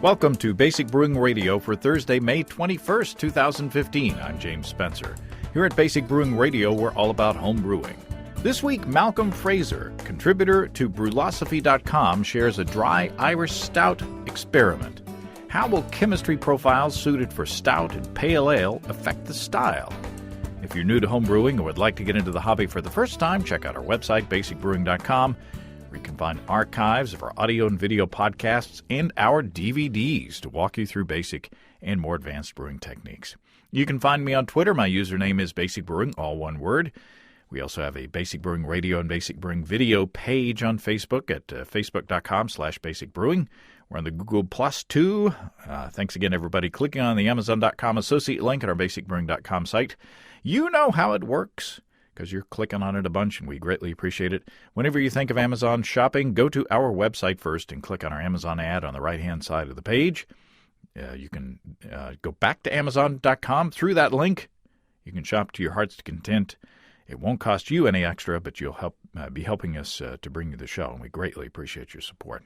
Welcome to Basic Brewing Radio for Thursday, May 21st, 2015. I'm James Spencer. Here at Basic Brewing Radio, we're all about home brewing. This week, Malcolm Frazer, contributor to Brulosophy.com, shares a dry Irish stout experiment. How will chemistry profiles suited for stout and pale ale affect the style? If you're new to home brewing or would like to get into the hobby for the first time, check out our website, basicbrewing.com, where you can find archives of our audio and video podcasts and our DVDs to walk you through basic and more advanced brewing techniques. You can find me on Twitter. My username is Basic Brewing, all one word. We also have a Basic Brewing Radio and Basic Brewing Video page on Facebook at facebook.com/basicbrewing. We're on the Google Plus too. Thanks again, everybody, clicking on the Amazon.com associate link at our basicbrewing.com site. You know how it works, because you're clicking on it a bunch, and we greatly appreciate it. Whenever you think of Amazon shopping, go to our website first and click on our Amazon ad on the right-hand side of the page. You can go back to Amazon.com through that link. You can shop to your heart's content. It won't cost you any extra, but you'll be helping us to bring you the show, and we greatly appreciate your support.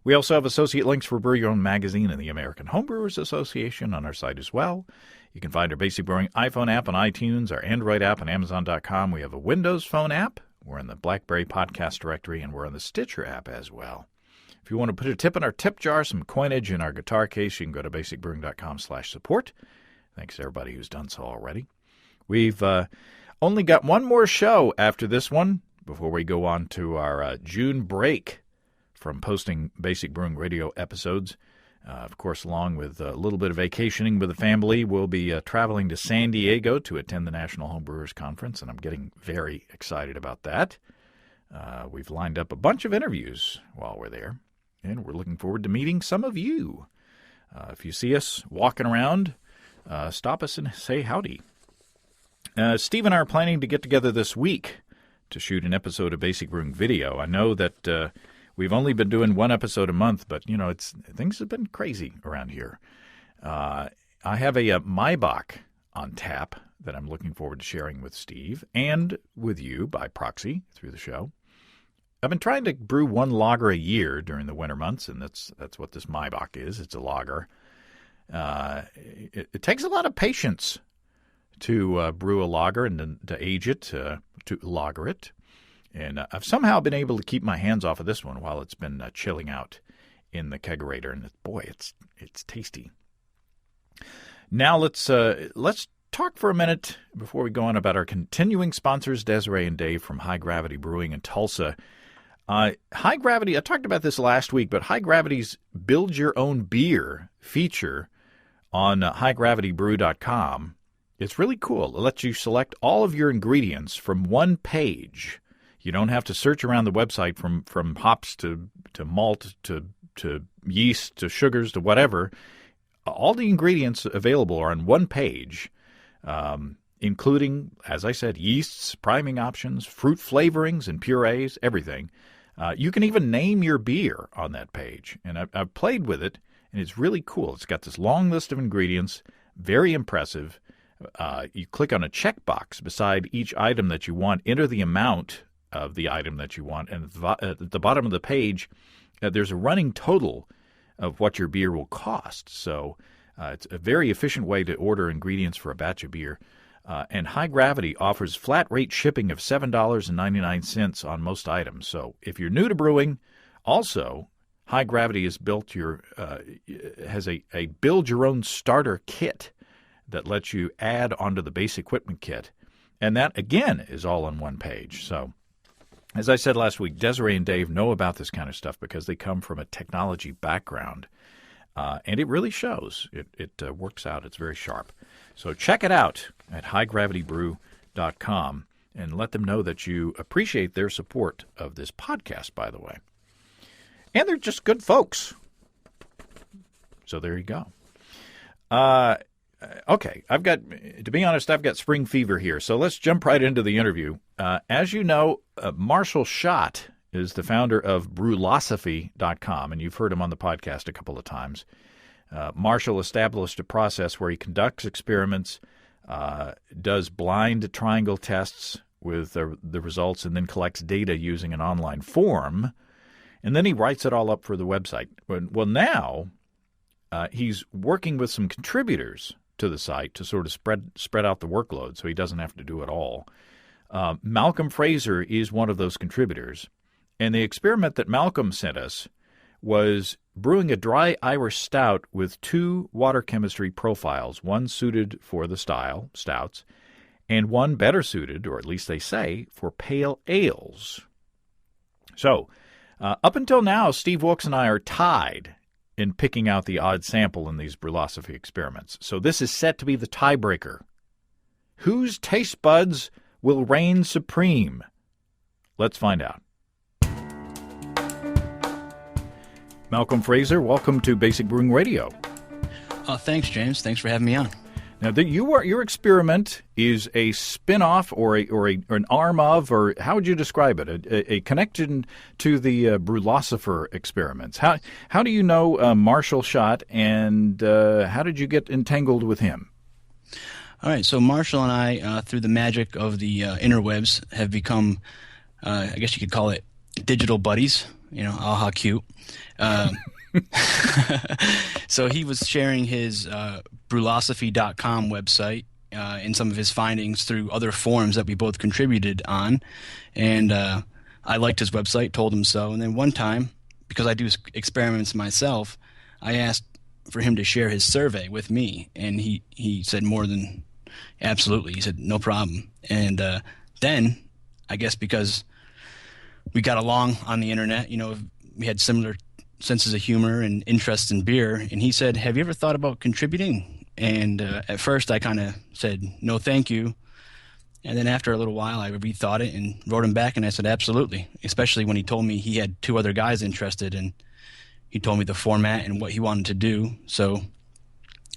We also have associate links for Brew Your Own Magazine and the American Homebrewers Association on our site as well. You can find our Basic Brewing iPhone app on iTunes, our Android app on Amazon.com. We have a Windows Phone app. We're in the BlackBerry Podcast Directory, and we're on the Stitcher app as well. If you want to put a tip in our tip jar, some coinage in our guitar case, you can go to basicbrewing.com/support. Thanks to everybody who's done so already. We've only got one more show after this one before we go on to our June break from posting Basic Brewing Radio episodes. Of course, along with a little bit of vacationing with the family, we'll be traveling to San Diego to attend the National Homebrewers Conference, and I'm getting very excited about that. We've lined up a bunch of interviews while we're there, and we're looking forward to meeting some of you. If you see us walking around, stop us and say howdy. Steve and I are planning to get together this week to shoot an episode of Basic Brewing Video. I know that we've only been doing one episode a month, but, you know, things have been crazy around here. I have a Maibach on tap that I'm looking forward to sharing with Steve and with you by proxy through the show. I've been trying to brew one lager a year during the winter months, and that's what this Maibach is. It's a lager. It takes a lot of patience to brew a lager and to age it, to lager it. And I've somehow been able to keep my hands off of this one while it's been chilling out in the kegerator. And boy, it's tasty. Now let's talk for a minute before we go on about our continuing sponsors, Desiree and Dave from High Gravity Brewing in Tulsa. High Gravity, I talked about this last week, but High Gravity's Build Your Own Beer feature on highgravitybrew.com. It's really cool. It lets you select all of your ingredients from one page. You don't have to search around the website from hops to malt to yeast to sugars to whatever. All the ingredients available are on one page, including, as I said, yeasts, priming options, fruit flavorings and purees, everything. You can even name your beer on that page. And I've played with it, and it's really cool. It's got this long list of ingredients, very impressive. You click on a checkbox beside each item that you want, enter the amount of the item that you want, and at the bottom of the page, there's a running total of what your beer will cost. So it's a very efficient way to order ingredients for a batch of beer. And High Gravity offers flat rate shipping of $7.99 on most items. So if you're new to brewing, also High Gravity has has a build your own starter kit that lets you add onto the base equipment kit. And that, again, is all on one page. So, as I said last week, Desiree and Dave know about this kind of stuff because they come from a technology background. And it really shows. It works out. It's very sharp. So check it out at highgravitybrew.com and let them know that you appreciate their support of this podcast, by the way. And they're just good folks. So there you go. Okay, to be honest, I've got spring fever here, so let's jump right into the interview. As you know, Marshall Schott is the founder of Brulosophy.com, and you've heard him on the podcast a couple of times. Marshall established a process where he conducts experiments, does blind triangle tests with the results, and then collects data using an online form. And then he writes it all up for the website. Well, now he's working with some contributors to the site to sort of spread out the workload so he doesn't have to do it all. Malcolm Frazer is one of those contributors. And the experiment that Malcolm sent us was brewing a dry Irish stout with 2 water chemistry profiles, one suited for the style, stouts, and one better suited, or at least they say, for pale ales. So, up until now, Steve Wilkes and I are tied in picking out the odd sample in these Brulosophy experiments. So this is set to be the tiebreaker. Whose taste buds will reign supreme? Let's find out. Malcolm Frazer, welcome to Basic Brewing Radio. Thanks, James. Thanks for having me on. Now, your experiment is a spin-off or an arm of, or how would you describe it? A connection to the Brulosopher experiments. How do you know Marshall Schott, and how did you get entangled with him? All right, so Marshall and I, through the magic of the interwebs, have become, I guess you could call it, digital buddies. How cute. So he was sharing his Brulosophy.com website and some of his findings through other forums that we both contributed on. And I liked his website, told him so. And then one time, because I do experiments myself, I asked for him to share his survey with me. And he said more than absolutely. He said, no problem. And then, I guess because we got along on the internet, we had similar senses of humor and interest in beer. And he said, have you ever thought about contributing? And at first I kind of said, no, thank you. And then after a little while, I rethought it and wrote him back. And I said, absolutely, especially when he told me he had 2 other guys interested. And he told me the format and what he wanted to do. So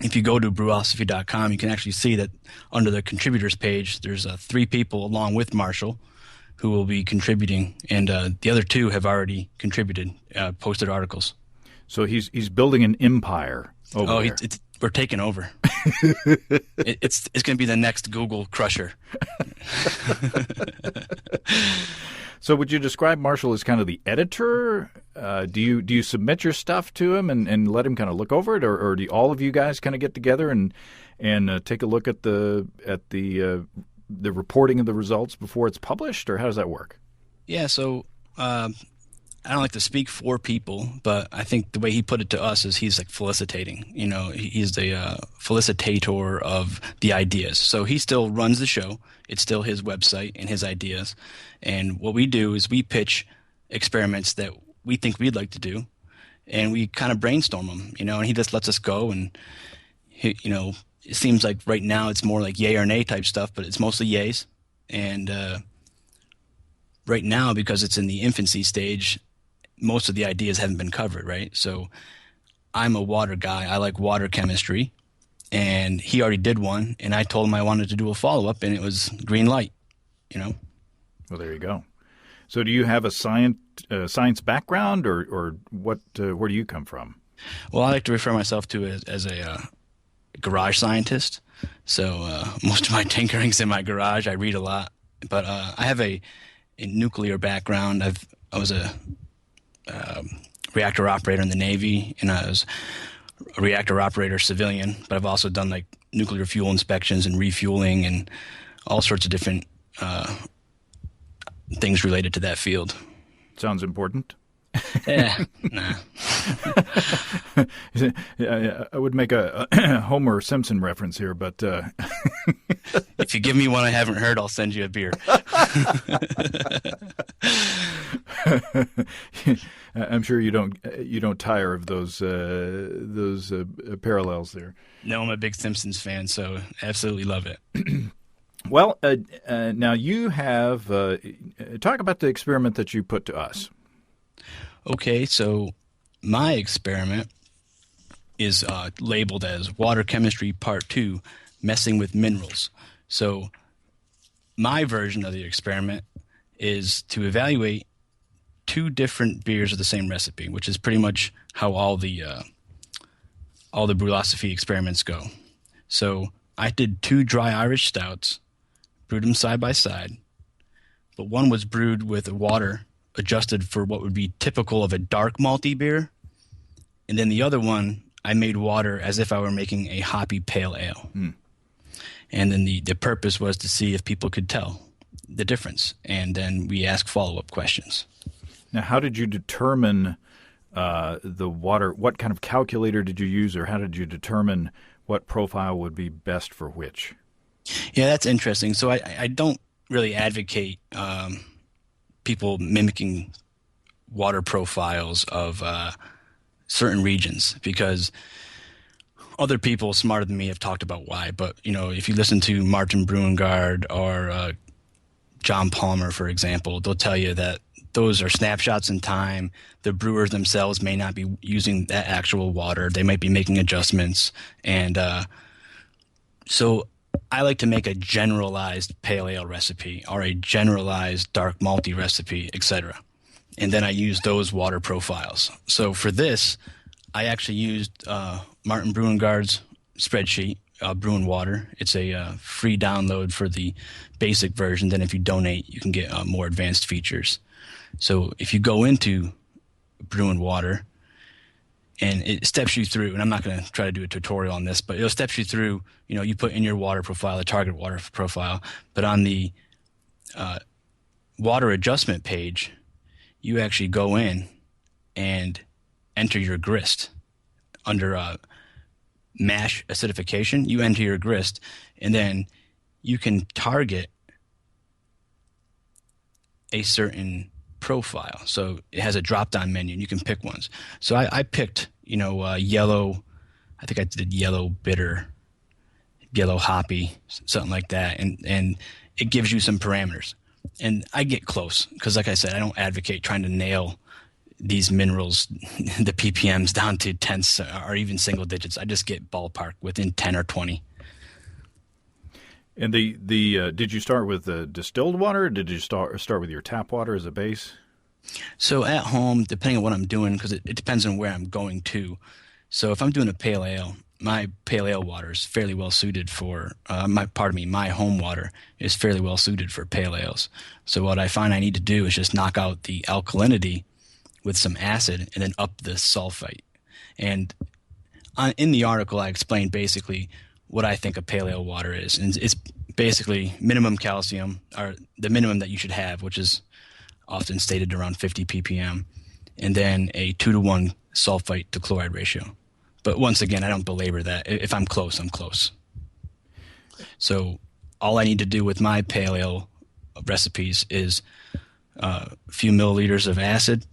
if you go to Brulosophy.com, you can actually see that under the contributors page, there's 3 people along with Marshall who will be contributing, and the other 2 have already contributed, posted articles. So he's building an empire over there. We're taking over. It's going to be the next Google crusher. So would you describe Marshall as kind of the editor? Do you submit your stuff to him and let him kind of look over it, or do all of you guys kind of get together and take a look at the reporting of the results before it's published, or how does that work? Yeah, so I don't like to speak for people, but I think the way he put it to us is he's like felicitating. He's the felicitator of the ideas. So he still runs the show. It's still his website and his ideas. And what we do is we pitch experiments that we think we'd like to do, and we kind of brainstorm them, and he just lets us go. And, it seems like right now it's more like yay or nay type stuff, but it's mostly yays. And right now, because it's in the infancy stage, most of the ideas haven't been covered, right? So I'm a water guy. I like water chemistry. And he already did one, and I told him I wanted to do a follow-up, and it was green light, Well, there you go. So do you have a science background, or what? Where do you come from? Well, I like to refer myself to as a garage scientist. So most of my tinkering's in my garage. I read a lot, but I have a nuclear background. I was a reactor operator in the Navy, and I was a reactor operator civilian, but I've also done like nuclear fuel inspections and refueling and all sorts of different things related to that field. Sounds important. Yeah, nah. I would make a Homer Simpson reference here, but if you give me one I haven't heard, I'll send you a beer. I'm sure you don't tire of those parallels there. No, I'm a big Simpsons fan, so absolutely love it. Well, now you have talk about the experiment that you put to us. Okay, so my experiment is labeled as Water Chemistry Part 2, Messing with Minerals. So my version of the experiment is to evaluate 2 different beers of the same recipe, which is pretty much how all the Brulosophy experiments go. So I did 2 dry Irish stouts, brewed them side by side, but one was brewed with water adjusted for what would be typical of a dark malty beer. And then the other one, I made water as if I were making a hoppy pale ale. And then the purpose was to see if people could tell the difference. And then we ask follow-up questions. Now, how did you determine the water? What kind of calculator did you use, or how did you determine what profile would be best for which? Yeah, that's interesting. So I don't really advocate people mimicking water profiles of certain regions, because other people smarter than me have talked about why. But, if you listen to Martin Brewingard or John Palmer, for example, they'll tell you that those are snapshots in time. The brewers themselves may not be using that actual water. They might be making adjustments. And so I like to make a generalized pale ale recipe or a generalized dark malty recipe, etc. And then I use those water profiles. So for this, I actually used Martin Brewingard's spreadsheet, Brewing Water. It's a free download for the basic version. Then if you donate, you can get more advanced features. So if you go into Brewing Water, and it steps you through, and I'm not going to try to do a tutorial on this, but it'll steps you through, you put in your water profile, the target water profile, but on the water adjustment page, you actually go in and enter your grist under mash acidification. You enter your grist, and then you can target a certain profile. So it has a drop-down menu, and you can pick ones. So I picked, yellow. I think I did yellow bitter, yellow hoppy, something like that, and it gives you some parameters. And I get close because, like I said, I don't advocate trying to nail these minerals, the ppms, down to tenths or even single digits. I just get ballpark within 10 or 20. And did you start with the distilled water, or did you start with your tap water as a base? So at home, depending on what I'm doing, because it depends on where I'm going to. So if I'm doing a pale ale, my pale ale water is fairly well suited for my home water is fairly well suited for pale ales. So what I find I need to do is just knock out the alkalinity with some acid and then up the sulfite. And in the article, I explained basically what I think a pale ale water is. And it's basically minimum calcium, or the minimum that you should have, which is often stated around 50 ppm, and then a 2-to-1 sulfite to chloride ratio. But once again, I don't belabor that. If I'm close, I'm close. So all I need to do with my pale ale recipes is a few milliliters of acid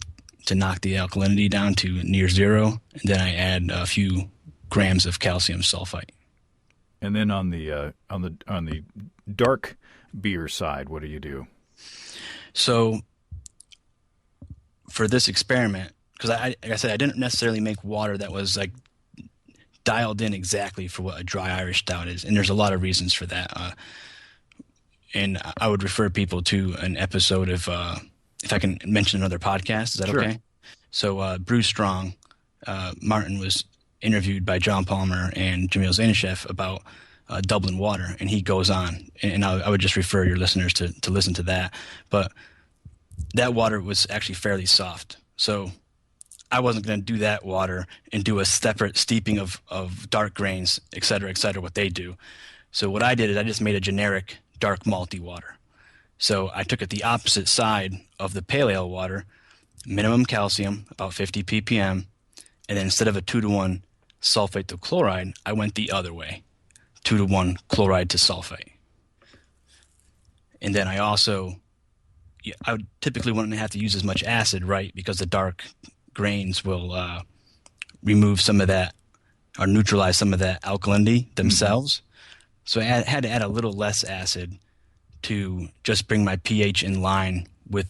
to knock the alkalinity down to near zero, and then I add a few grams of calcium sulfite. And then on the dark beer side, what do you do? So for this experiment, because like I said, I didn't necessarily make water that was like dialed in exactly for what a dry Irish stout is, and there's a lot of reasons for that. And I would refer people to an episode of, if I can mention another podcast, is that Sure. okay? So Brew Strong, Martin was interviewed by John Palmer and Jamil Zainasheff about Dublin water, and he goes on, and I would just refer your listeners to listen to that. But that water was actually fairly soft, so I wasn't going to do that water and do a separate steeping of dark grains, et cetera, what they do. So what I did is I just made a generic dark malty water. So I took it the opposite side of the pale ale water, minimum calcium, about 50 ppm, and then instead of a 2-to-1 sulfate to chloride, I went the other way, 2-to-1 chloride to sulfate. And then I also, I would typically wouldn't have to use as much acid, right, because the dark grains will remove some of that or neutralize some of that alkalinity themselves. So I had to add a little less acid to just bring my pH in line with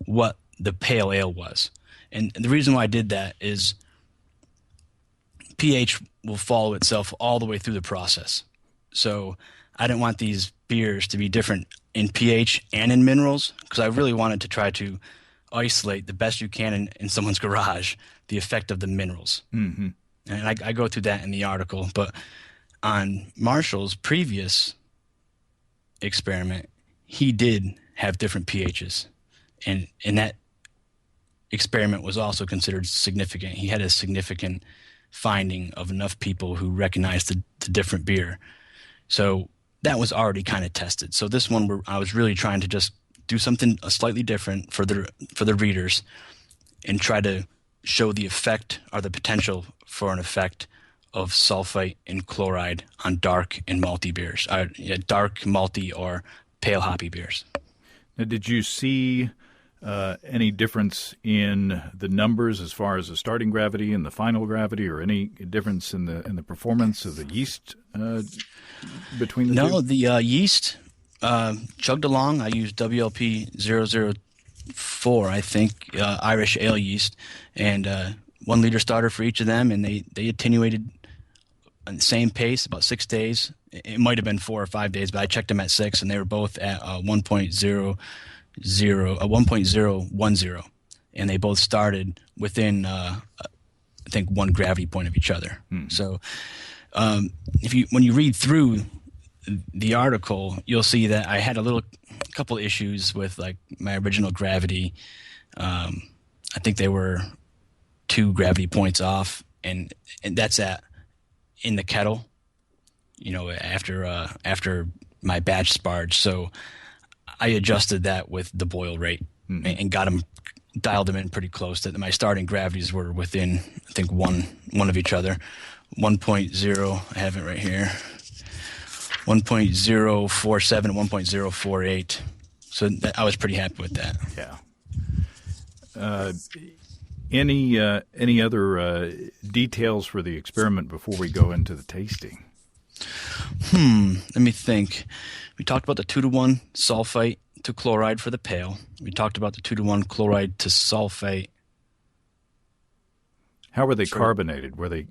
what the pale ale was. And the reason why I did that is pH will follow itself all the way through the process. So I didn't want these beers to be different in pH and in minerals, because I really wanted to try to isolate the best you can in someone's garage the effect of the minerals. Mm-hmm. And I go through that in the article. But on Marshall's previous experiment, he did have different pHs. And that experiment was also considered significant. He had a significant finding of enough people who recognized the different beer. So that was already kind of tested. So this one, I was really trying to just do something slightly different for the readers and try to show the effect or the potential for an effect of sulfite and chloride on dark and malty beers, dark, malty, or pale hoppy beers. Now, did you see any difference in the numbers as far as the starting gravity and the final gravity, or any difference in the performance of the yeast between the two? No, the yeast chugged along. I used WLP 004, I think, Irish ale yeast, and 1 liter starter for each of them, and they attenuated on the same pace, about 6 days. It might have been 4 or 5 days, but I checked them at 6, and they were both at 1.010, and they both started within I think 1 gravity point of each other. So when you read through the article, you'll see that I had a couple issues with like my original gravity. I think they were 2 gravity points off, and that's in the kettle, after my batch sparge. So I adjusted that with the boil rate and dialed them in pretty close. That my starting gravities were within, I think, one of each other. 1.0, I have it right here. 1.047 and 1.048. So I was pretty happy with that. Yeah. Any other details for the experiment before we go into the tasting? Let me think. We talked about the 2-to-1 sulfite to chloride for the pale. We talked about the 2-to-1 chloride to sulfite. How were they carbonated? Were they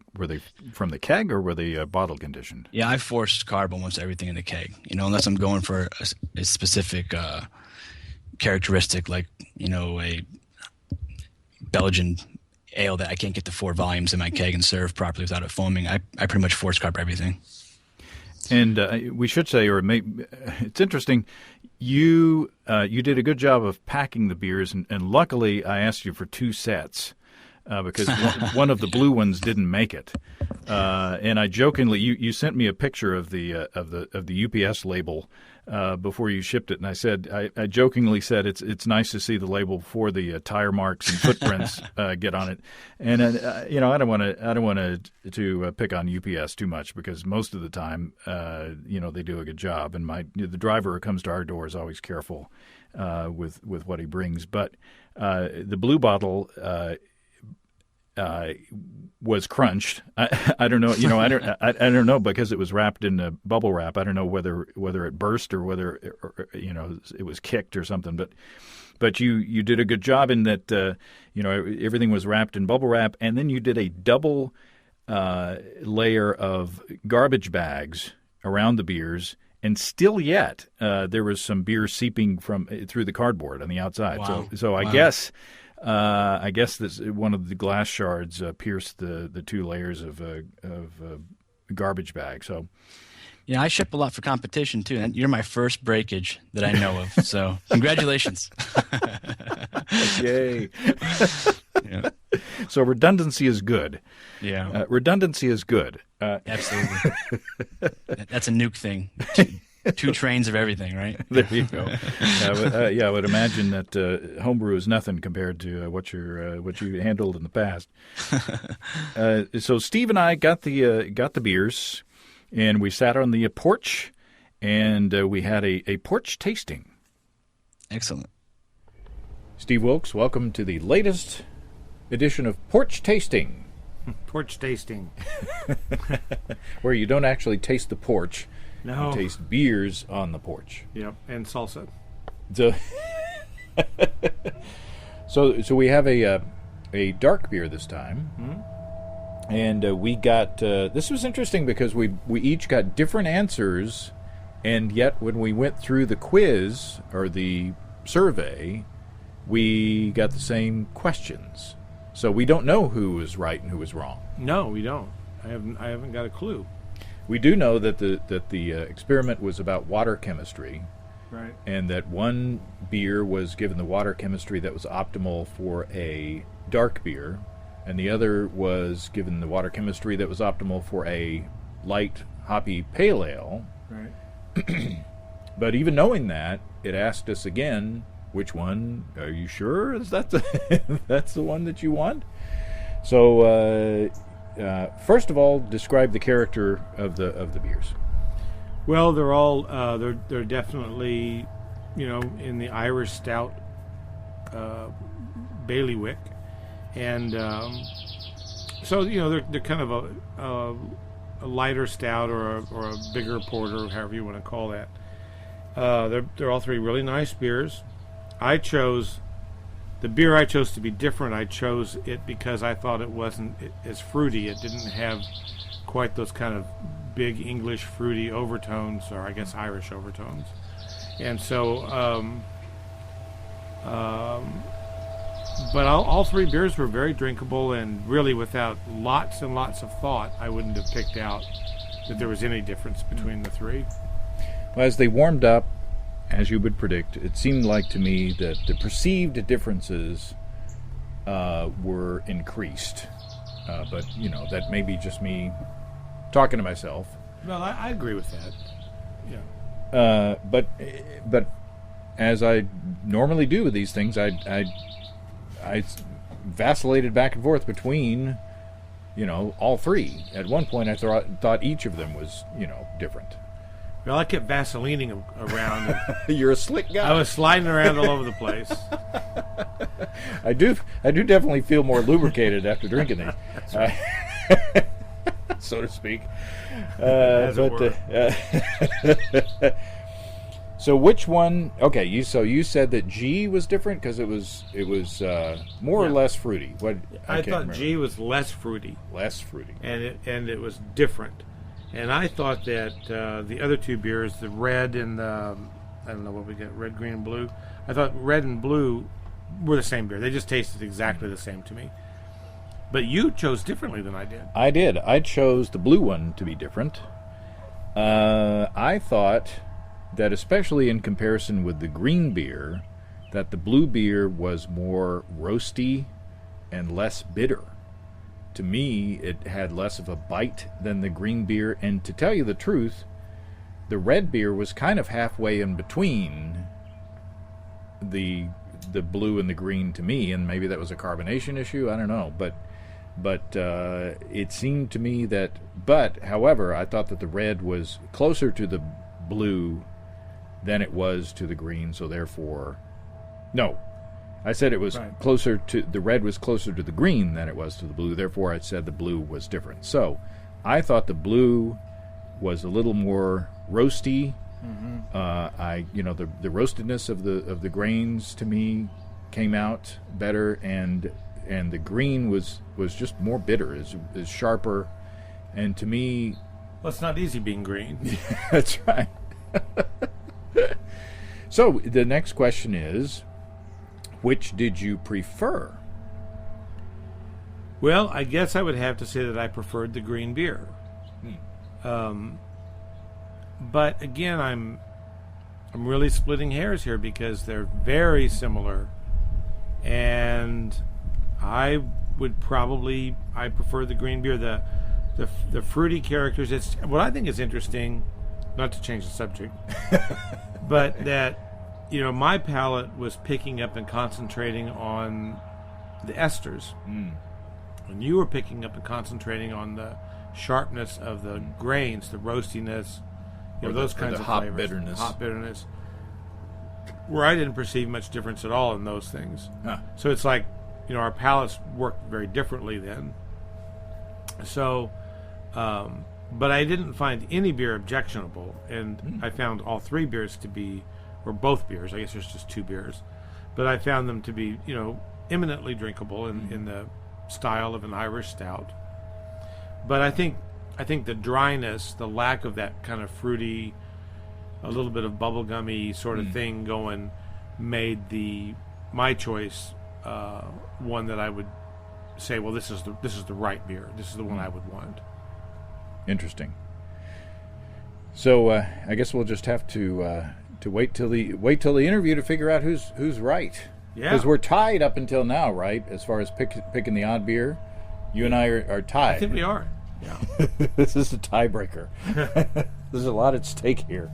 from the keg, or were they bottle conditioned? Yeah, I forced carb almost everything in the keg. Unless I'm going for a specific characteristic, like a Belgian ale that I can't get to 4 volumes in my keg and serve properly without it foaming. I pretty much force carb everything. And we should say, it's interesting, you did a good job of packing the beers, and luckily I asked you for 2 sets. Because one of the blue ones didn't make it, and I jokingly, you sent me a picture of the UPS label before you shipped it, and I said, I jokingly said it's nice to see the label before the tire marks and footprints get on it, and I don't want to pick on UPS too much, because most of the time they do a good job, and the driver who comes to our door is always careful with what he brings, but the blue bottle was crunched. I don't know. I don't know, because it was wrapped in bubble wrap. I don't know whether it burst or whether it was kicked or something. But you did a good job in that. Everything was wrapped in bubble wrap, and then you did a double layer of garbage bags around the beers. And still yet, there was some beer seeping through the cardboard on the outside. Wow. So I guess. I guess this one of the glass shards pierced the 2 layers of garbage bag. So, yeah, I ship a lot for competition too, and you're my first breakage that I know of. So, congratulations! Yay! Yeah. So redundancy is good. Yeah, redundancy is good. Absolutely. That's a nuke thing. 2 trains of everything, right? There you go. I would imagine that homebrew is nothing compared to what you handled in the past. So Steve and I got the beers, and we sat on the porch, and we had a porch tasting. Excellent. Steve Wilkes, welcome to the latest edition of Porch Tasting. Porch tasting, where you don't actually taste the porch. No. You taste beers on the porch. Yep, and salsa. So we have a dark beer this time, and we got. This was interesting because we each got different answers, and yet when we went through the quiz or the survey, we got the same questions. So we don't know who was right and who was wrong. No, we don't. I haven't got a clue. We do know that the experiment was about water chemistry, Right. and that one beer was given the water chemistry that was optimal for a dark beer, and the other was given the water chemistry that was optimal for a light, hoppy pale ale. Right. But even knowing that, it asked us again, which one are you sure is that that's the one that you want? So first of all, describe the character of the beers. Well, they're all they're definitely, in the Irish stout bailiwick, and so they're kind of a lighter stout or a bigger porter, however you want to call that. They're all three really nice beers. The beer I chose to be different. I chose it because I thought it wasn't as fruity. It didn't have quite those kind of big English fruity overtones, or I guess Irish overtones. And so, but all three beers were very drinkable, and really without lots and lots of thought, I wouldn't have picked out that there was any difference between the three. Well, as they warmed up, as you would predict, it seemed like to me that the perceived differences were increased. But, that may be just me talking to myself. Well, I agree with that. Yeah. But as I normally do with these things, I vacillated back and forth between, all three. At one point, I thought each of them was, different. Well, I kept vaselining around. You're a slick guy. I was sliding around all over the place. I do definitely feel more lubricated after drinking these, so to speak. As it were. So which one? Okay, you said that G was different because it was more or less fruity. What I thought remember. G was less fruity. Less fruity. And it was different. And I thought that the other two beers, the red and the, I don't know what we got, red, green, and blue. I thought red and blue were the same beer. They just tasted exactly the same to me. But you chose differently than I did. I did. I chose the blue one to be different. I thought that, especially in comparison with the green beer, that the blue beer was more roasty and less bitter. To me, it had less of a bite than the green beer, and to tell you the truth, the red beer was kind of halfway in between the blue and the green to me, and maybe that was a carbonation issue, I don't know, but it seemed to me that, however, I thought that the red was closer to the blue than it was to the green, so therefore, no, I said it was closer to, the red was closer to the green than it was to the blue, therefore I said the blue was different. So I thought the blue was a little more roasty. The roastedness of the grains to me came out better, and the green was just more bitter, is sharper, and to me, well, it's not easy being green. That's right. So the next question is, which did you prefer? Well, I guess I would have to say that I preferred the green beer. But again, I'm really splitting hairs here because they're very similar, and I prefer the green beer. The fruity characters. It's what I think is interesting. Not to change the subject, but that my palate was picking up and concentrating on the esters, and you were picking up and concentrating on the sharpness of the grains, the roastiness, those kinds of hop flavors, hop bitterness. Where I didn't perceive much difference at all in those things. So it's like our palates work very differently then. So. But I didn't find any beer objectionable, and I found all three beers to be, or both beers, I guess there's just two beers, but I found them to be, eminently drinkable in the style of an Irish stout. But I think the dryness, the lack of that kind of fruity, a little bit of bubblegummy sort of thing going, made my choice one that I would say, well, this is the right beer. This is the one I would want. Interesting. So I guess we'll just have to to wait till the interview to figure out who's right. Yeah. Because we're tied up until now, right? As far as picking the odd beer, you and I are tied. I think we are. Yeah. This is a tiebreaker. There's a lot at stake here.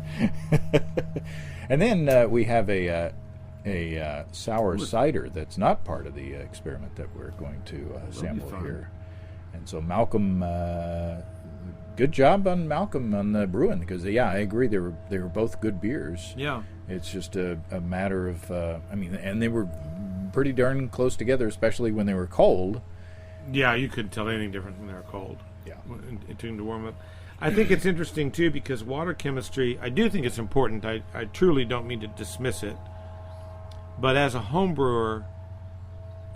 And then we have a sour cider that's not part of the experiment that we're going to sample here. And so Malcolm, good job on Malcolm on the brewing, because I agree they were both good beers. Yeah. It's just a matter of and they were pretty darn close together, especially when they were cold. Yeah, you couldn't tell anything different when they were cold. Yeah, it took them to warm up. I think it's interesting too, because water chemistry, I do think it's important. I truly don't mean to dismiss it, but as a home brewer,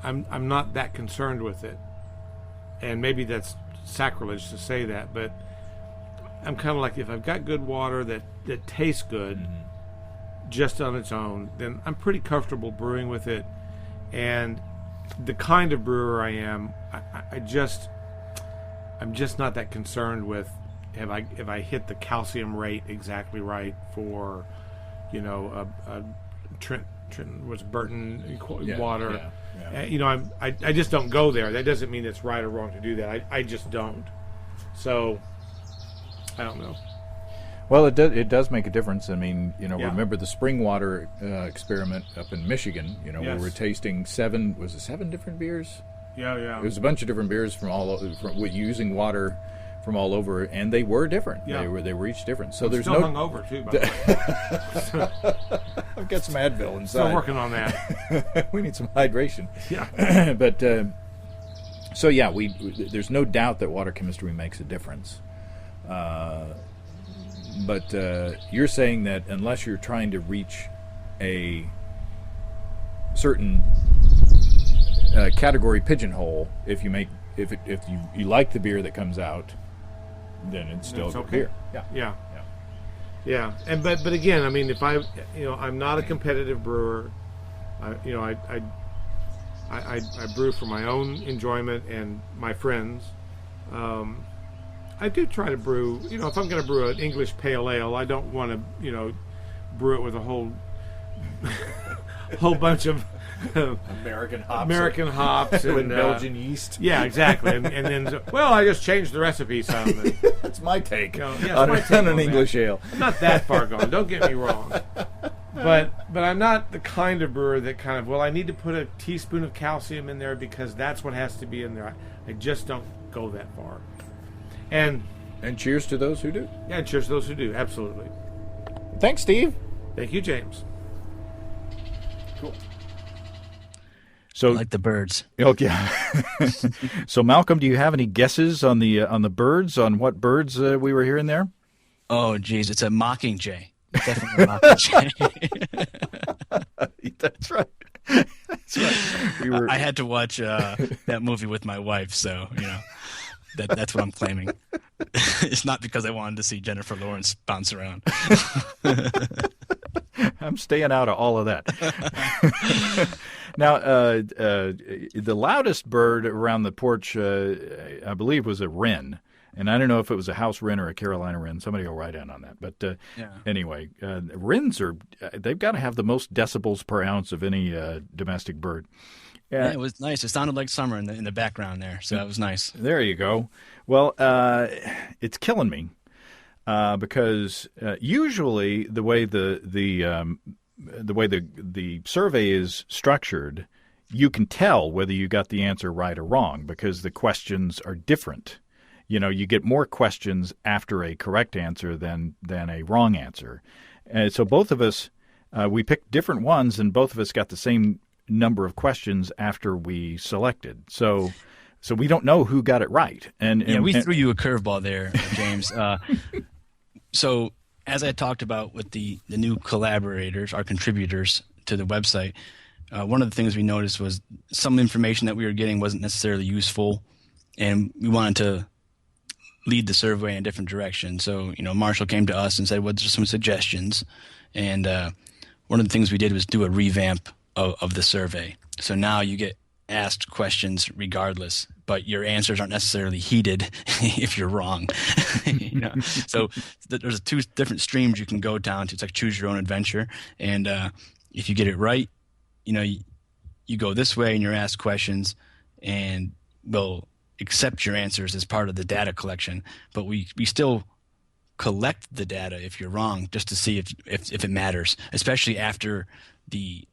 I'm not that concerned with it, and maybe that's sacrilege to say that, but I'm kind of like, if I've got good water that tastes good. Mm-hmm. Just on its own, then I'm pretty comfortable brewing with it. And the kind of brewer I am, I'm just not that concerned with have I hit the calcium rate exactly right for, a Trenton was Burton water. Yeah. I just don't go there. That doesn't mean it's right or wrong to do that. I just don't. So I don't know. Well, it does make a difference. I mean, remember the spring water experiment up in Michigan, where we're tasting seven different beers? Yeah. It was a bunch of different beers from all over, using water from all over, and they were different. Yeah. They were each different. So there's still hungover too, by the way. I've got some Advil inside. Still working on that. We need some hydration. Yeah. But there's no doubt that water chemistry makes a difference. But you're saying that unless you're trying to reach a certain category pigeonhole, if you like the beer that comes out, then it's still good beer. Yeah. And but again, I mean, if I'm not a competitive brewer. I brew for my own enjoyment and my friends. I do try to brew, if I'm going to brew an English pale ale, I don't want to, brew it with a whole bunch of American hops and Belgian yeast. Yeah, exactly. And then, I just changed the recipe some. That's my take on an English ale. I'm not that far gone. Don't get me wrong. But I'm not the kind of brewer that kind of, I need to put a teaspoon of calcium in there because that's what has to be in there. I just don't go that far. And cheers to those who do. Yeah, cheers to those who do. Absolutely. Thanks, Steve. Thank you, James. Cool. So, I like the birds. Okay. So, Malcolm, do you have any guesses on the birds, on what birds we were hearing there? Oh, geez, it's a mockingjay. It's definitely a mockingjay. That's right. That's right. I had to watch that movie with my wife, so that's what I'm claiming. It's not because I wanted to see Jennifer Lawrence bounce around. I'm staying out of all of that. Now, the loudest bird around the porch, I believe, was a wren. And I don't know if it was a house wren or a Carolina wren. Somebody will write in on that. But anyway, wrens they've got to have the most decibels per ounce of any domestic bird. Yeah, it was nice. It sounded like summer in the background there, so that was nice. There you go. Well, it's killing me because usually the way the survey is structured, you can tell whether you got the answer right or wrong because the questions are different. You get more questions after a correct answer than a wrong answer. And so both of us, we picked different ones, and both of us got the same number of questions after we selected. So we don't know who got it right. And we threw you a curveball there, James. So as I talked about with the new collaborators, our contributors to the website, one of the things we noticed was some information that we were getting wasn't necessarily useful, and we wanted to lead the survey in a different direction. So, Marshall came to us and said, well, there's some suggestions. And one of the things we did was do a revamp of the survey. So now you get asked questions regardless, but your answers aren't necessarily heated if you're wrong. So there's two different streams you can go down to. It's like choose your own adventure, and if you get it right, you go this way and you're asked questions, and we'll accept your answers as part of the data collection. But we still collect the data if you're wrong, just to see if it matters, especially after the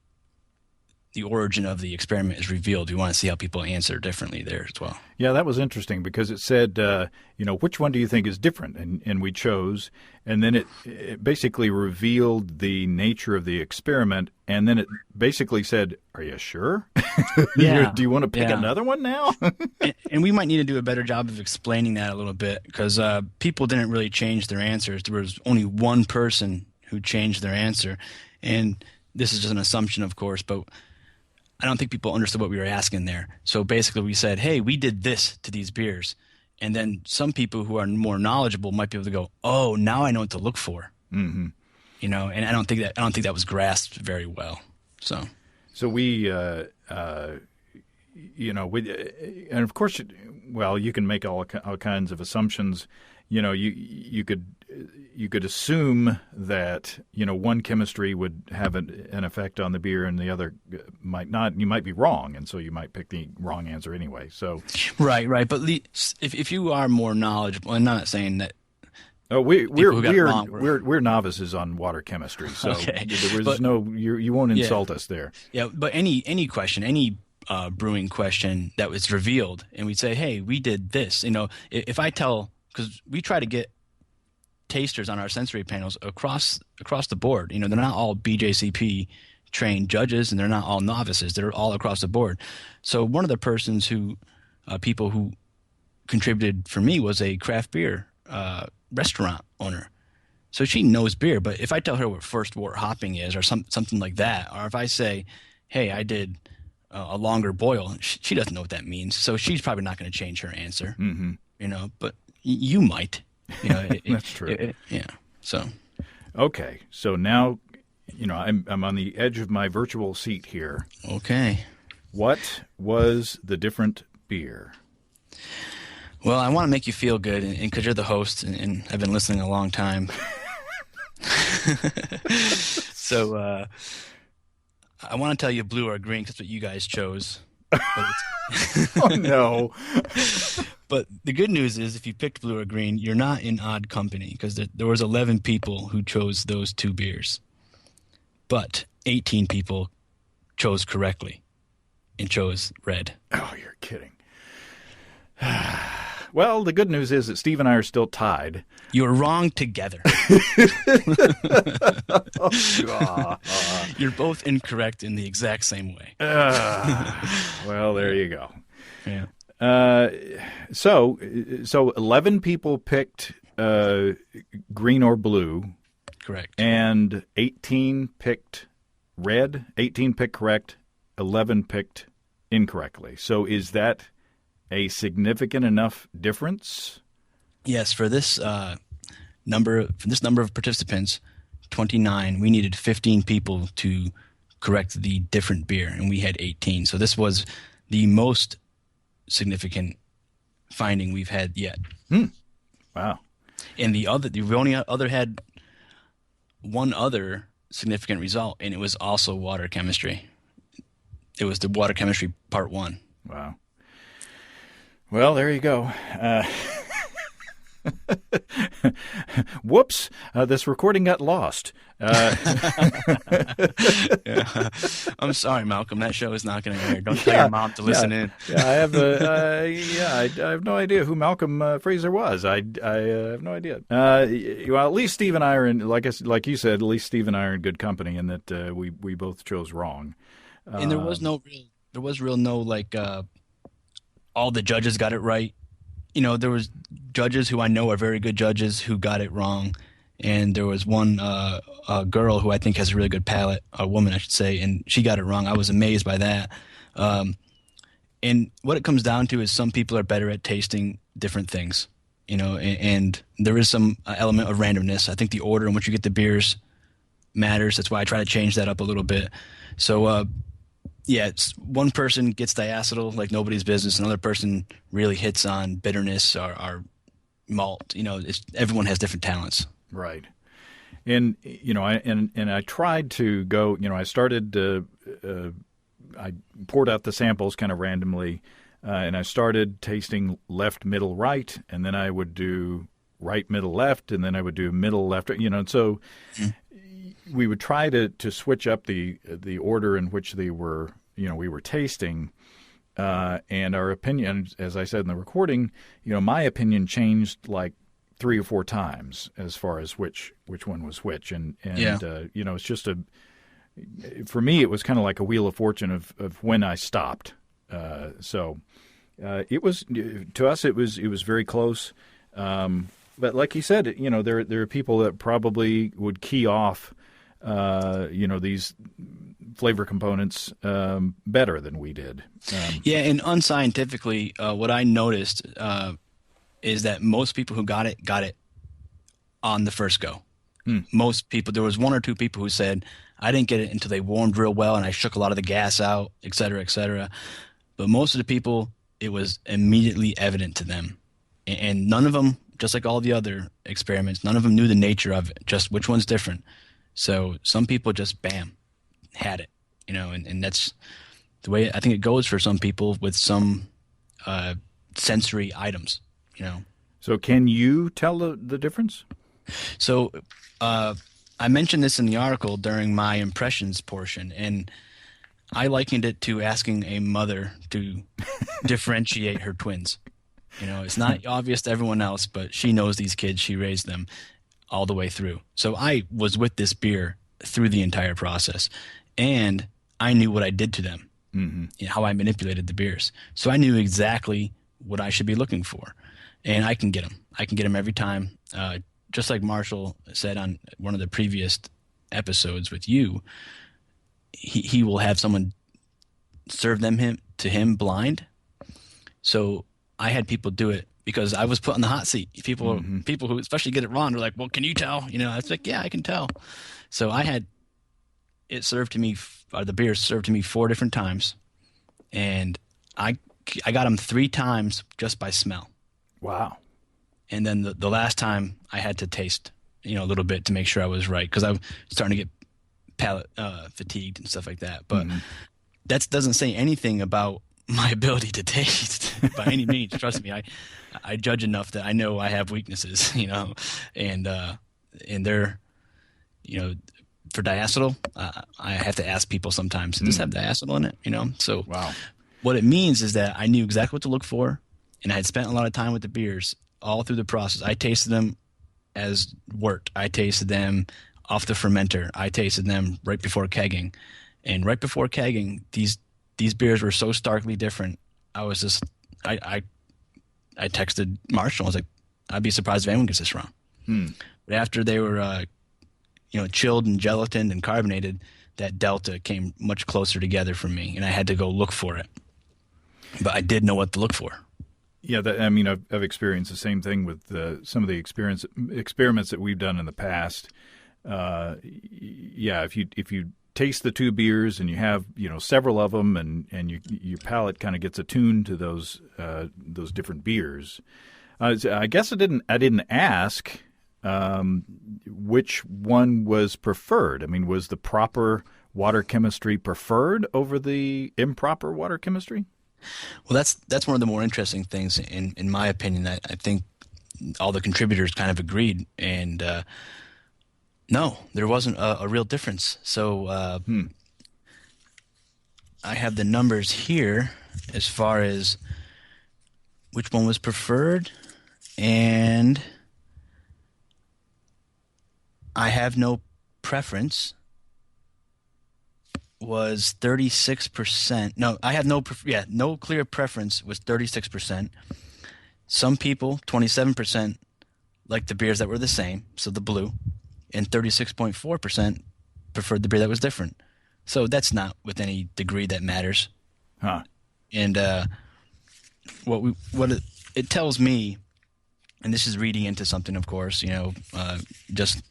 origin of the experiment is revealed. We want to see how people answer differently there as well. Yeah, that was interesting because it said, which one do you think is different? And we chose, and then it basically revealed the nature of the experiment, and then it basically said, are you sure? Yeah. Do you want to pick another one now? and we might need to do a better job of explaining that a little bit, because people didn't really change their answers. There was only one person who changed their answer, and this is just an assumption, of course, but I don't think people understood what we were asking there. So basically we said, hey, we did this to these beers. And then some people who are more knowledgeable might be able to go, oh, now I know what to look for. Mm-hmm. And I don't think that was grasped very well. So we, and of course, you can make all kinds of assumptions. You could assume that one chemistry would have an effect on the beer and the other might not. You might be wrong, and so you might pick the wrong answer anyway. So right. But if you are more knowledgeable, I'm not saying that. Oh, we're novices on water chemistry, so okay. You won't insult us there. Yeah, but any question, any brewing question that was revealed, and we'd say, hey, we did this. If I tell. Because we try to get tasters on our sensory panels across the board. They're not all BJCP trained judges, and they're not all novices. They're all across the board. So one of the people who contributed for me was a craft beer restaurant owner. So she knows beer, but if I tell her what first wort hopping is or something like that, or if I say, hey, I did a longer boil, she doesn't know what that means. So she's probably not going to change her answer. Mm-hmm. But you might. That's true. Yeah. So. Okay. So now, I'm on the edge of my virtual seat here. Okay. What was the different beer? Well, I want to make you feel good, and because you're the host, and I've been listening a long time. So I want to tell you blue or green because that's what you guys chose. Oh, no. But the good news is if you picked blue or green, you're not in odd company because there was 11 people who chose those two beers. But 18 people chose correctly and chose red. Oh, you're kidding. Well, the good news is that Steve and I are still tied. You're wrong together. You're both incorrect in the exact same way. Well, there you go. Yeah. So 11 people picked green or blue. Correct. And 18 picked red. 18 picked correct. 11 picked incorrectly. So is that a significant enough difference? Yes, for this number of participants, 29, we needed 15 people to correct the different beer, and we had 18. So this was the most significant finding we've had yet. Wow. And we only had one other significant result, and it was also water chemistry. It was the water chemistry part 1. Wow. Well, there you go. Whoops, this recording got lost. Yeah. I'm sorry, Malcolm. That show is not going to air. Don't tell your mom to listen in. Yeah, I have no idea who Malcolm Frazer was. I have no idea. Well, at least Steve and I are in, like you said, at least Steve and I are in good company in that we both chose wrong. And there was no all the judges got it right. There was judges who I know are very good judges who got it wrong. And there was one girl who I think has a really good palate, a woman, I should say, and she got it wrong. I was amazed by that. And what it comes down to is some people are better at tasting different things, and there is some element of randomness. I think the order in which you get the beers matters. That's why I try to change that up a little bit. So Yeah, it's one person gets diacetyl like nobody's business. Another person really hits on bitterness or malt. Everyone has different talents. Right. And I tried to go. I started. I poured out the samples kind of randomly, and I started tasting left, middle, right, and then I would do right, middle, left, and then I would do middle, left. So we would try to switch up the order in which they were. We were tasting, and our opinion, as I said in the recording, my opinion changed like 3 or 4 times as far as which one was which, and it's just for me it was kind of like a wheel of fortune of when I stopped. It was, to us it was very close, but like you said, there are people that probably would key off these flavor components better than we did. And unscientifically, what I noticed is that most people who got it on the first go. Most people, there was 1 or 2 people who said, I didn't get it until they warmed real well and I shook a lot of the gas out, et cetera, et cetera. But most of the people, it was immediately evident to them. And none of them, just like all the other experiments, none of them knew the nature of it, just which one's different. So some people just, bam, had it, and that's the way I think it goes for some people with some sensory items, So can you tell the difference? So I mentioned this in the article during my impressions portion, and I likened it to asking a mother to differentiate her twins. It's not obvious to everyone else, but she knows these kids. She raised them all the way through. So I was with this beer through the entire process, and I knew what I did to them, how I manipulated the beers. So I knew exactly what I should be looking for, and I can get them. I can get them every time. Just like Marshall said on one of the previous episodes with you, he will have someone serve to him blind. So I had people do it because I was put on the hot seat. People who especially get it wrong, they're like, well, can you tell? I was like, yeah, I can tell. So I had it served to me, the beer served to me 4 different times. And I got them 3 times just by smell. Wow. And then the last time I had to taste, a little bit to make sure I was right, because I was starting to get palate fatigued and stuff like that. But that doesn't say anything about my ability to taste by any means. Trust me, I judge enough that I know I have weaknesses, and they're, for diacetyl, I have to ask people sometimes, does this have diacetyl in it? So wow. What it means is that I knew exactly what to look for, and I had spent a lot of time with the beers all through the process. I tasted them as wort. I tasted them off the fermenter. I tasted them right before kegging. And right before kegging, these beers were so starkly different. I was just, I texted Marshall. I was like, I'd be surprised if anyone gets this wrong. But after they were, chilled and gelatined and carbonated, that delta came much closer together for me, and I had to go look for it. But I did know what to look for. Yeah, I've experienced the same thing with some of the experiments that we've done in the past. If you taste the 2 beers and you have several of them, and your palate kind of gets attuned to those different beers. I guess I didn't ask which one was preferred. I mean, was the proper water chemistry preferred over the improper water chemistry? Well, that's one of the more interesting things, in my opinion. I think all the contributors kind of agreed, and no, there wasn't a real difference. So I have the numbers here as far as which one was preferred, and I have no preference. Was 36%. No, I have no clear preference was 36%. Some people, 27%, liked the beers that were the same, so the blue, and 36.4% preferred the beer that was different. So that's not with any degree that matters. Huh. And what it tells me, and this is reading into something, of course, just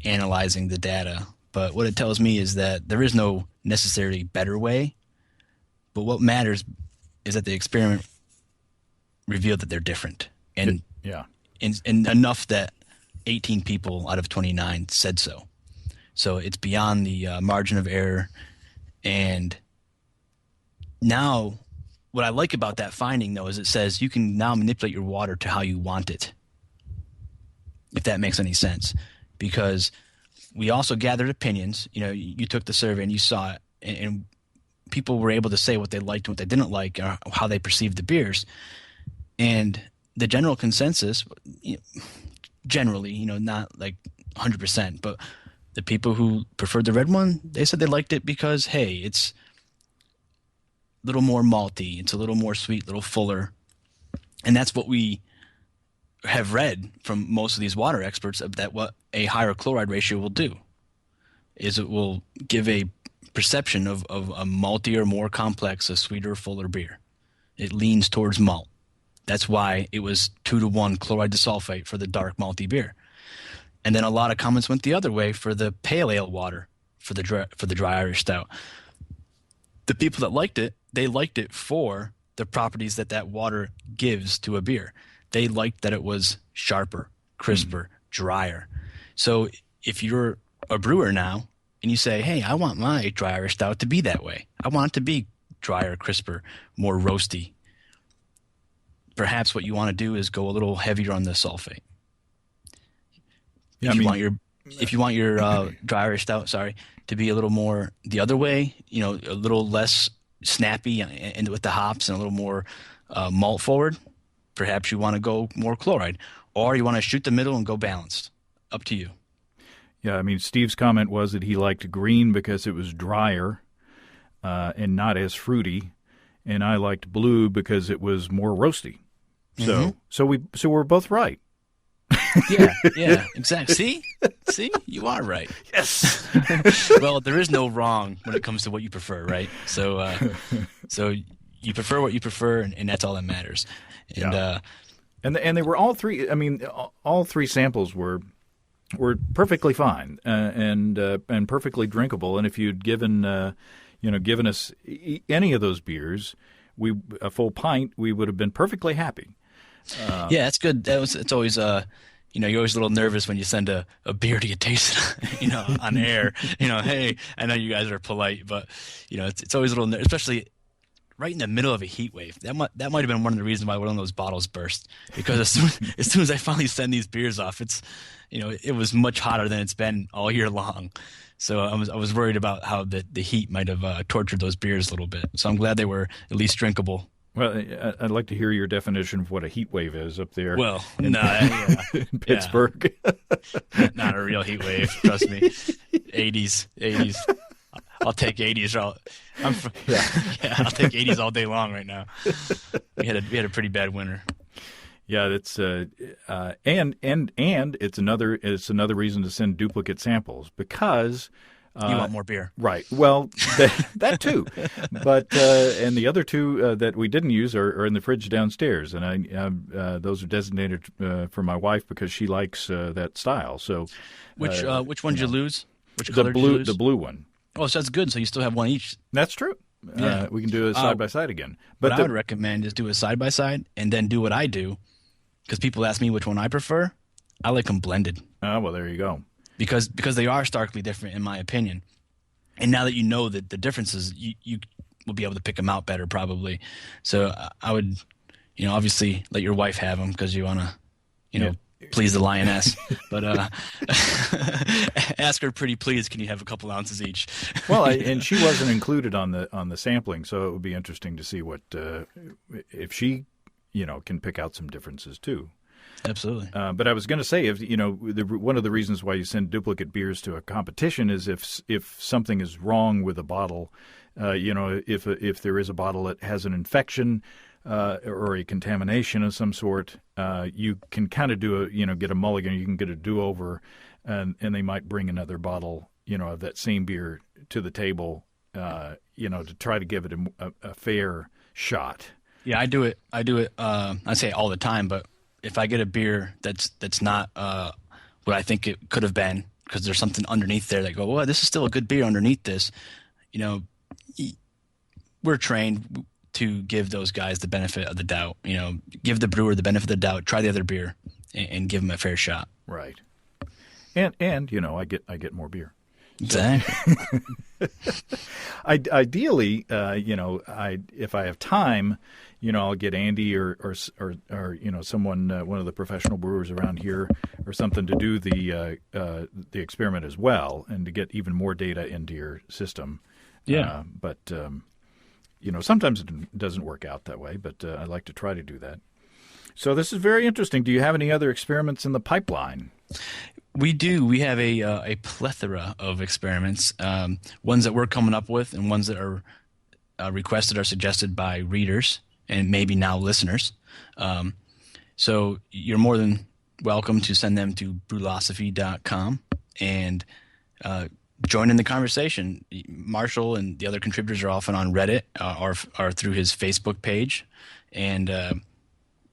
analyzing the data. But what it tells me is that there is no necessarily better way, but what matters is that the experiment revealed that they're different, and enough that 18 people out of 29 said so. So it's beyond the margin of error. And now what I like about that finding, though, is it says you can now manipulate your water to how you want it, if that makes any sense. Because we also gathered opinions. You took the survey and you saw it, and people were able to say what they liked and what they didn't like, or how they perceived the beers. And the general consensus, generally, not like 100%, but the people who preferred the red one, they said they liked it because, hey, it's a little more malty, it's a little more sweet, a little fuller. And that's what we have read from most of these water experts, that what a higher chloride ratio will do is it will give a perception of a maltier, more complex, a sweeter, fuller beer. It leans towards malt. That's why it was 2-to-1 chloride to sulfate for the dark malty beer. And then a lot of comments went the other way for the pale ale water for the dry Irish stout. The people that liked it, they liked it for the properties that water gives to a beer. They liked that it was sharper, crisper, drier. So if you're a brewer now and you say, hey, I want my dry Irish stout to be that way. I want it to be drier, crisper, more roasty. Perhaps what you want to do is go a little heavier on the sulfate. If you want your dry Irish stout, to be a little more the other way, a little less snappy and with the hops and a little more malt forward, perhaps you want to go more chloride, or you want to shoot the middle and go balanced. Up to you. Yeah, Steve's comment was that he liked green because it was drier and not as fruity, and I liked blue because it was more roasty. So we're both right. Yeah, exactly. See, you are right. Yes. Well, there is no wrong when it comes to what you prefer, right? So you prefer what you prefer, and that's all that matters. And and they were all three. All three samples were perfectly fine and perfectly drinkable. And if you'd given us any of those beers, a full pint, we would have been perfectly happy. Yeah, that's good. It's always you're always a little nervous when you send a beer to get tasted, on air. Hey, I know you guys are polite, but it's always a little, especially right in the middle of a heat wave. That might have been one of the reasons why one of those bottles burst, because as soon as I finally send these beers off, it's it was much hotter than it's been all year long. So I was worried about how the heat might have tortured those beers a little bit. So I'm glad they were at least drinkable. Well, I'd like to hear your definition of what a heat wave is up there. Well, in Pittsburgh. Not a real heat wave, trust me. 80s. I'll take 80s. I'll take 80s all day long right now. We had a pretty bad winter. Yeah, that's and it's another reason to send duplicate samples, because you want more beer, right? Well, that too, but and the other two that we didn't use are in the fridge downstairs, and those are designated for my wife because she likes that style. So, which one did you lose? Which color did you lose? The blue one. Oh, so that's good. So you still have one each. That's true. Yeah. We can do a side by side again. But what I would recommend is do a side by side and then do what I do, because people ask me which one I prefer. I like them blended. Oh, well, there you go. Because they are starkly different, in my opinion. And now that you know the differences, you will be able to pick them out better, probably. So I would, obviously let your wife have them because you want to, please the lioness. But ask her pretty please, can you have a couple ounces each? Well, and she wasn't included on the sampling, so it would be interesting to see what if she, can pick out some differences too. Absolutely. But I was going to say, if one of the reasons why you send duplicate beers to a competition is if something is wrong with a bottle, if there is a bottle that has an infection or a contamination of some sort, you can kind of get a mulligan. You can get a do-over, and they might bring another bottle, of that same beer to the table, to try to give it a fair shot. Yeah, I do it. I say all the time, but if I get a beer that's not what I think it could have been, because there's something underneath there that go, well, this is still a good beer underneath this, we're trained to give those guys the benefit of the doubt. Give the brewer the benefit of the doubt. Try the other beer and give them a fair shot. Right. And I get more beer. Exactly. Ideally, if I have time, I'll get Andy or someone, one of the professional brewers around here or something to do the experiment as well, and to get even more data into your system. Yeah. But sometimes it doesn't work out that way, but I like to try to do that. So this is very interesting. Do you have any other experiments in the pipeline? We do. We have a plethora of experiments, ones that we're coming up with and ones that are requested or suggested by readers and maybe now listeners. So you're more than welcome to send them to brulosophy.com and join in the conversation. Marshall and the other contributors are often on Reddit or through his Facebook page. And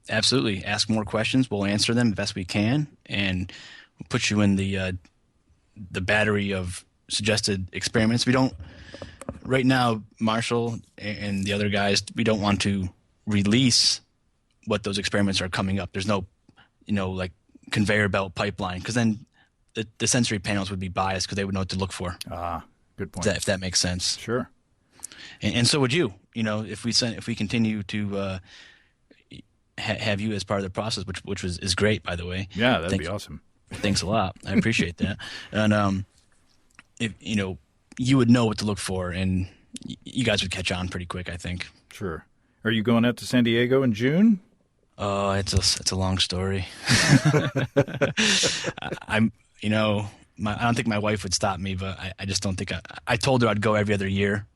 absolutely, ask more questions. We'll answer them the best we can, and we'll put you in the battery of suggested experiments. We don't right now, Marshall and the other guys. We don't want to release what those experiments are coming up. There's no, like conveyor belt pipeline, because then the sensory panels would be biased because they would know what to look for. Good point. If that makes sense. Sure. And so would you. If we continue to have you as part of the process, which is great, by the way. Yeah, that'd be awesome. Thanks a lot. I appreciate that. And if you would know what to look for, and you guys would catch on pretty quick, I think. Sure. Are you going out to San Diego in June? Oh, it's a long story. I don't think my wife would stop me, but I just don't think I told her I'd go every other year.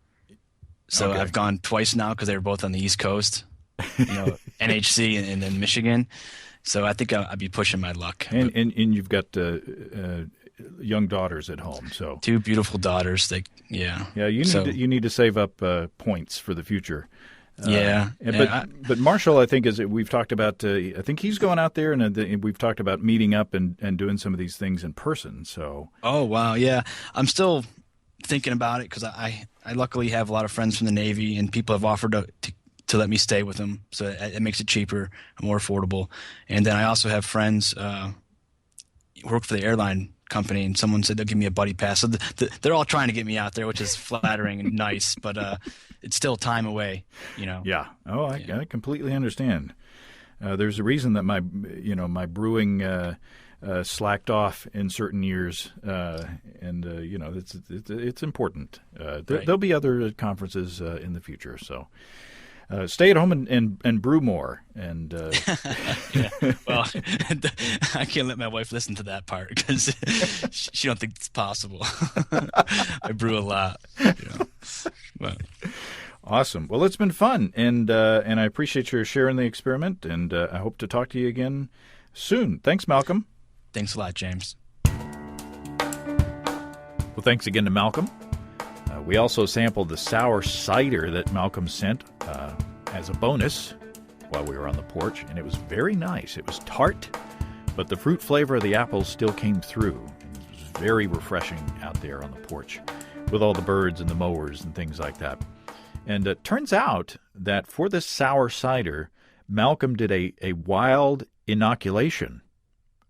So okay. I've gone twice now because they were both on the East Coast, NHC and then Michigan. So I think I'd be pushing my luck. And you've got young daughters at home, so 2 beautiful daughters. Yeah. You need to save up points for the future. But Marshall, I think, we've talked about. I think he's going out there, and we've talked about meeting up and doing some of these things in person. So. Oh wow, yeah. I'm still thinking about it because I luckily have a lot of friends from the Navy, and people have offered to let me stay with them, so it makes it cheaper and more affordable. And then I also have friends who work for the airline company, and someone said they'll give me a buddy pass. So they're all trying to get me out there, which is flattering and nice, but it's still time away, Yeah. Oh, I completely understand. There's a reason that my brewing slacked off in certain years, and it's important. Right. There'll be other conferences in the future, so. Stay at home and brew more. And yeah. Well, I can't let my wife listen to that part because she don't think it's possible. I brew a lot. But. Awesome. Well, it's been fun, and I appreciate your sharing the experiment, and I hope to talk to you again soon. Thanks, Malcolm. Thanks a lot, James. Well, thanks again to Malcolm. We also sampled the sour cider that Malcolm sent as a bonus while we were on the porch, and it was very nice. It was tart, but the fruit flavor of the apples still came through. It was very refreshing out there on the porch with all the birds and the mowers and things like that. And it turns out that for this sour cider, Malcolm did a wild inoculation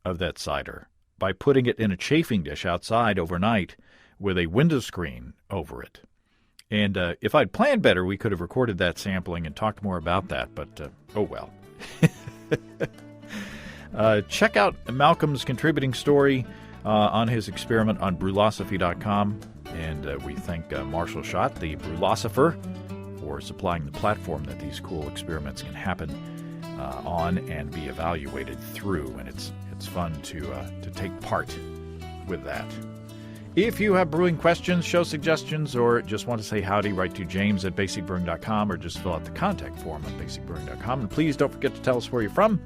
of that cider by putting it in a chafing dish outside overnight with a window screen over it. And if I'd planned better, we could have recorded that sampling and talked more about that, but oh well. Check out Malcolm's contributing story on his experiment on brulosophy.com, and we thank Marshall Schott, the Brulosopher, for supplying the platform that these cool experiments can happen on and be evaluated through, and it's fun to take part with that. If you have brewing questions, show suggestions, or just want to say howdy, write to james@basicbrewing.com or just fill out the contact form at basicbrewing.com. And please don't forget to tell us where you're from.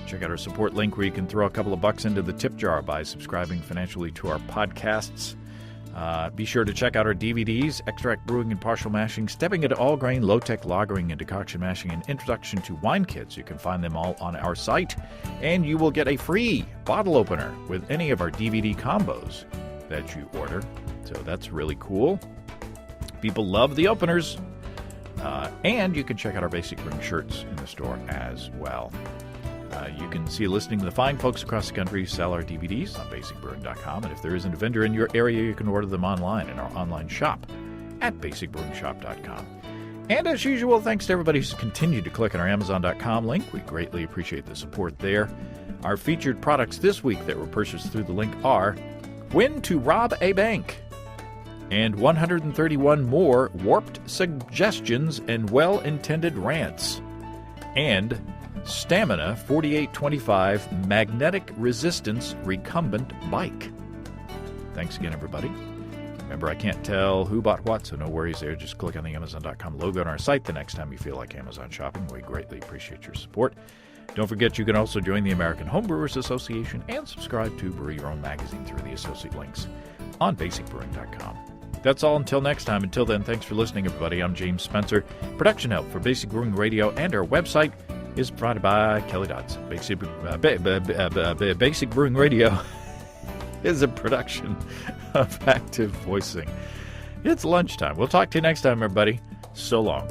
Check out our support link where you can throw a couple of bucks into the tip jar by subscribing financially to our podcasts. Be sure to check out our DVDs, Extract Brewing and Partial Mashing, Stepping into All Grain, Low-Tech Lagering and Decoction Mashing, and Introduction to Wine Kits. You can find them all on our site, and you will get a free bottle opener with any of our DVD combos that you order. So that's really cool. People love the openers. And you can check out our Basic Brewing shirts in the store as well. You can see listening to the fine folks across the country sell our DVDs on basicbrewing.com. And if there isn't a vendor in your area, you can order them online in our online shop at basicbrewingshop.com. And as usual, thanks to everybody who's continued to click on our Amazon.com link. We greatly appreciate the support there. Our featured products this week that were purchased through the link are When to Rob a Bank and 131 more warped suggestions and well-intended rants, and Stamina 4825 Magnetic Resistance Recumbent Bike. Thanks again, everybody. Remember, I can't tell who bought what, so no worries there. Just click on the Amazon.com logo on our site the next time you feel like Amazon shopping. We greatly appreciate your support. Don't forget, you can also join the American Homebrewers Association and subscribe to Brew Your Own magazine through the associate links on basicbrewing.com. That's all until next time. Until then, thanks for listening, everybody. I'm James Spencer. Production help for Basic Brewing Radio and our website is provided by Kelly Dodson. Basic Brewing Radio is a production of Active Voicing. It's lunchtime. We'll talk to you next time, everybody. So long.